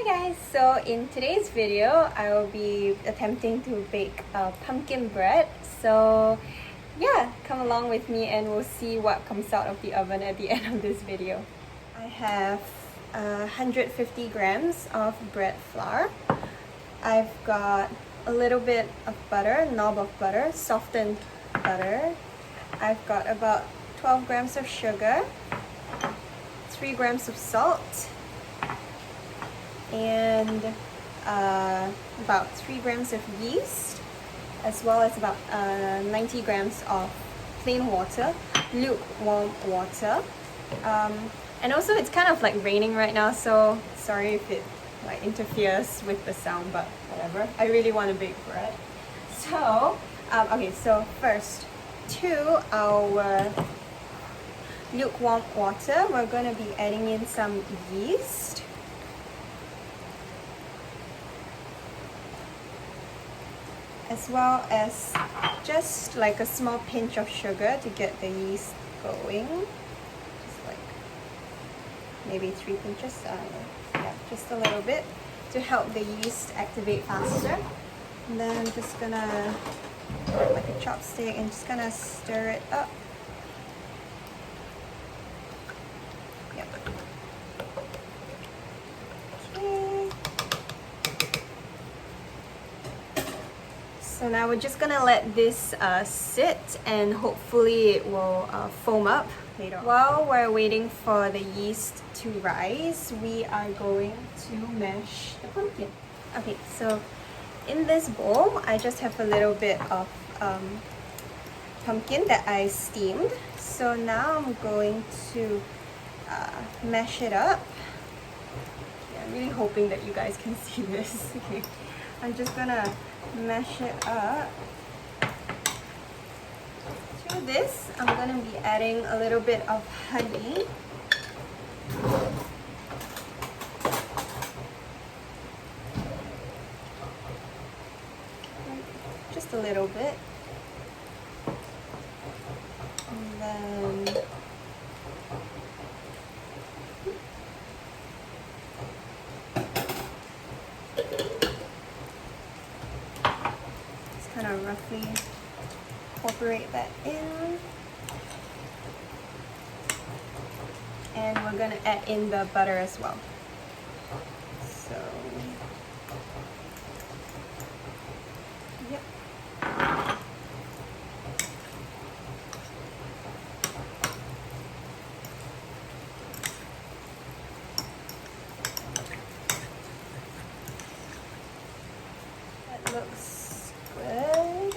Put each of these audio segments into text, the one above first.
Hi guys, so in today's video I will be attempting to bake pumpkin bread. So yeah, come along with me and we'll see what comes out of the oven at the end of this video. I have 150 grams of bread flour. I've got a little bit of butter, knob of butter, softened butter. I've got about 12 grams of sugar, 3 grams of salt, and about 3 grams of yeast, as well as about 90 grams of plain water, lukewarm water. And also it's kind of like raining right now, so sorry if it like interferes with the sound, but whatever. I really want to bake bread. So, okay, so first to our lukewarm water, we're going to be adding in some yeast. As well as just like a small pinch of sugar to get the yeast going. Just like maybe 3 pinches, yeah, just a little bit to help the yeast activate faster. And then I'm just gonna, like a chopstick, and just gonna stir it up. Yep. Okay. So now we're just gonna let this sit, and hopefully it will foam up later on. While we're waiting for the yeast to rise, we are going to mash the pumpkin. Okay, so in this bowl, I just have a little bit of pumpkin that I steamed. So now I'm going to mash it up. Yeah, I'm really hoping that you guys can see this. Okay, I'm just gonna mash it up. To this, I'm gonna be adding a little bit of honey. Just a little bit. And then just kind of roughly incorporate that in. And we're gonna add in the butter as well. So, yep. That looks good.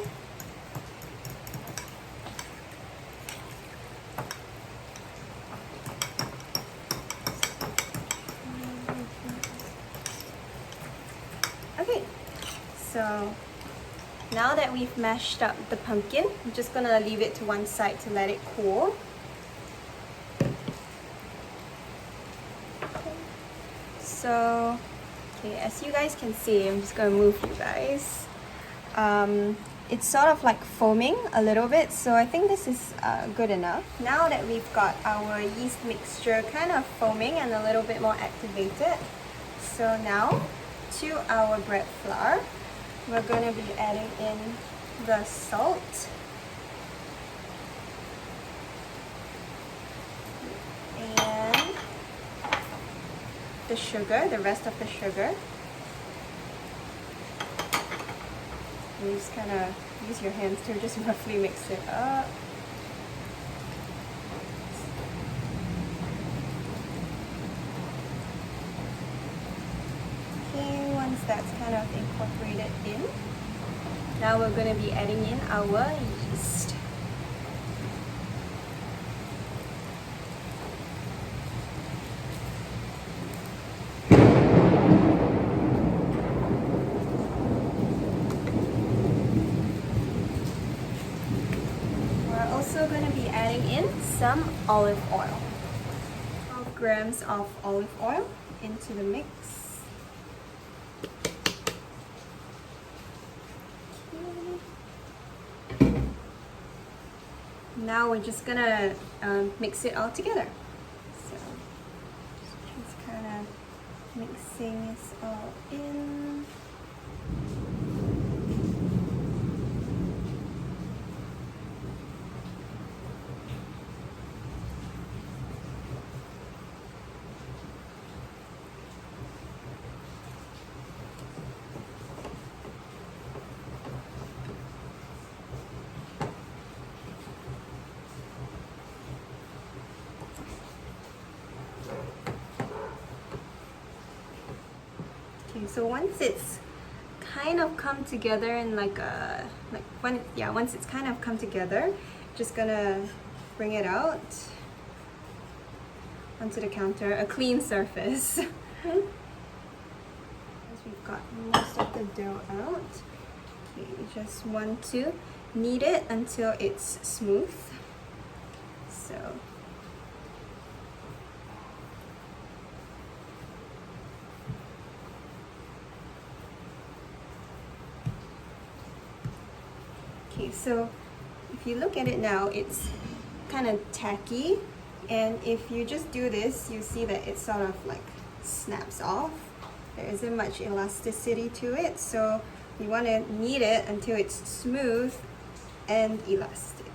Okay, so now that we've mashed up the pumpkin, I'm just gonna leave it to one side to let it cool. So, okay, as you guys can see, I'm just gonna move you guys. It's sort of like foaming a little bit, so I think this is good enough. Now that we've got our yeast mixture kind of foaming and a little bit more activated, so now to our bread flour, we're going to be adding in the salt and the sugar, the rest of the sugar. You just kind of use your hands to just roughly mix it up. Okay, once that's kind of incorporated in, now we're going to be adding in our yeast. Also going to be adding in some olive oil. 12 grams of olive oil into the mix. Okay. Now we're just gonna mix it all together. So just kind of Mixing this all in. Okay, so once it's kind of come together in once it's kind of come together, just gonna bring it out onto the counter, a clean surface. Once we've got most of the dough out, okay, you just want to knead it until it's smooth. So okay, so if you look at it now, it's kind of tacky, and if you just do this, you see that it sort of like snaps off. There isn't much elasticity to it, so you want to knead it until it's smooth and elastic.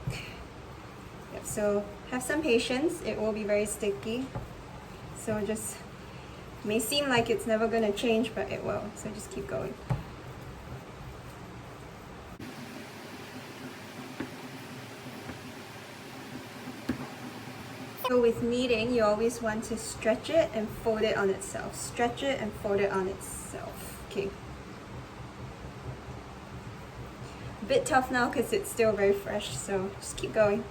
Yep, so have some patience, it will be very sticky. So just may seem like it's never going to change, but it will, so just keep going. So with kneading, you always want to stretch it and fold it on itself. Stretch it and fold it on itself. Okay. A bit tough now because it's still very fresh, so just keep going.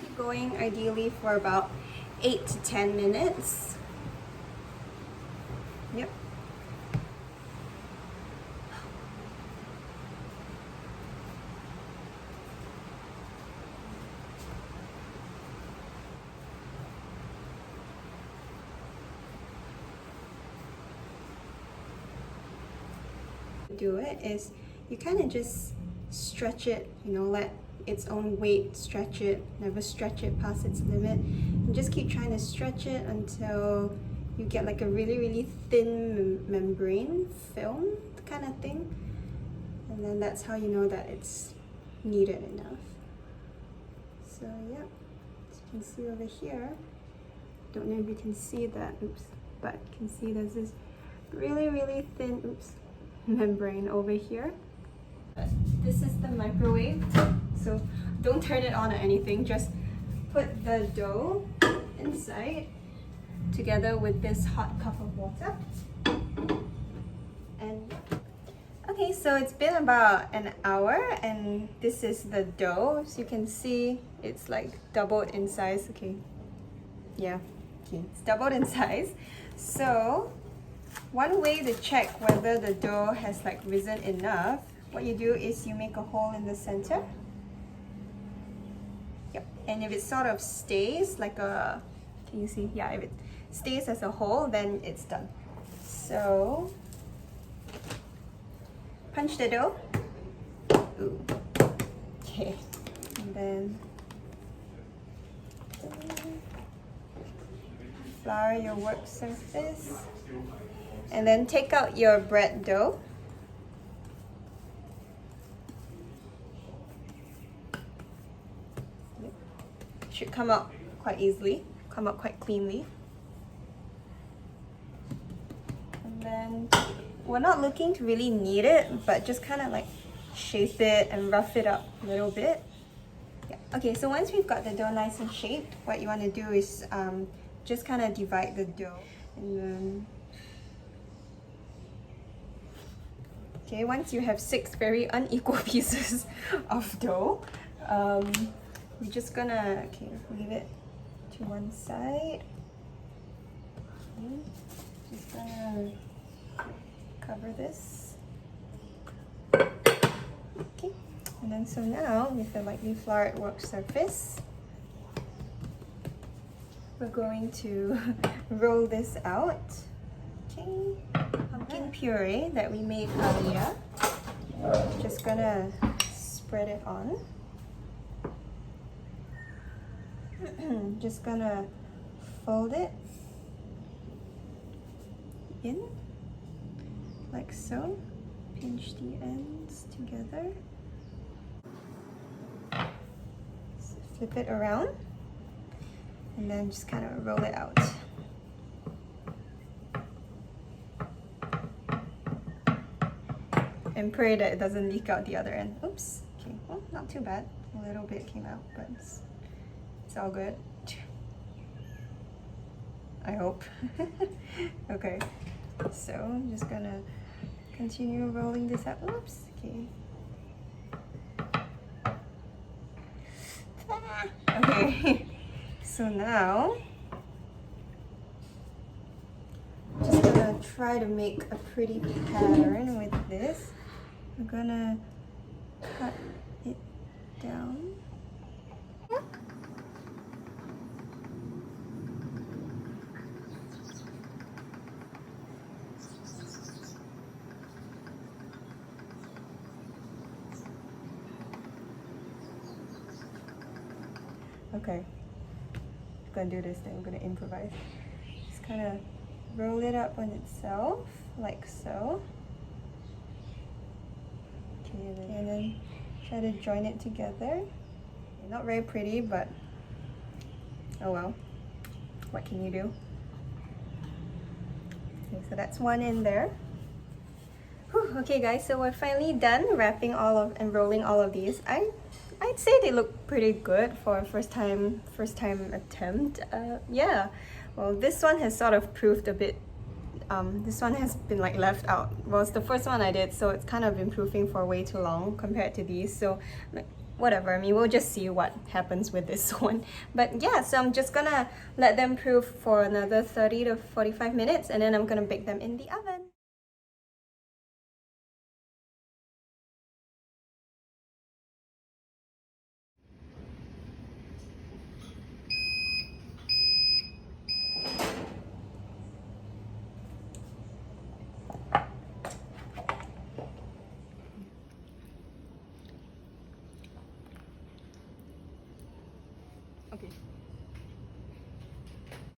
Keep going, ideally for about 8 to 10 minutes. Yep. Do it is you kind of just stretch it, let its own weight stretch it, never stretch it past its limit, and just keep trying to stretch it until you get like a really thin membrane film kind of thing, and then that's how you know that it's kneaded enough. So yeah, as you can see over here, don't know if you can see that, but you can see there's this really thin membrane over here. This is the microwave, so don't turn it on or anything, just put the dough inside together with this hot cup of water. And okay, so it's been about an hour and this is the dough. As you can see, it's like doubled in size. Okay, yeah, okay, it's doubled in size. So one way to check whether the dough has like risen enough, what you do is you make a hole in the center. Yep, and if it sort of stays like a, can you see? Yeah, if it stays as a hole, then it's done. So punch the dough. Ooh. Okay, and then flour your work surface, and then take out your bread dough. Should come out quite easily, come out quite cleanly. And then we're not looking to really knead it, but just kind of like shape it and rough it up a little bit. Yeah. Okay, so once we've got the dough nice and shaped, what you want to do is just kind of divide the dough. And then, okay, once you have 6 very unequal pieces of dough, we're just gonna leave it to one side. Okay, just gonna cover this. Okay, and then so now with the lightly floured work surface, we're going to roll this out. Okay, pumpkin puree that we made earlier. gonna spread it on. Just gonna fold it in like so. Pinch the ends together. So flip it around and then just kind of roll it out. And pray that it doesn't leak out the other end. Oops. Okay, well, not too bad. A little bit came out, but it's all good. I hope. Okay, so I'm just gonna continue rolling this out. Oops. Okay. Okay. So now, just gonna try to make a pretty pattern with this. I'm gonna cut it down. Okay, I'm gonna do this thing. I'm gonna improvise. Just kind of roll it up on itself, like so. Okay, and then try to join it together. Not very pretty, but oh well. What can you do? Okay, so that's one in there. Whew, okay guys, so we're finally done wrapping and rolling all of these. I'd say they look pretty good for a first time attempt. Yeah, well, this one has sort of proved a bit. This one has been like left out. Well, it's the first one I did, so it's kind of been proofing for way too long compared to these. So whatever, I mean, we'll just see what happens with this one. But yeah, so I'm just gonna let them proof for another 30 to 45 minutes, and then I'm gonna bake them in the oven.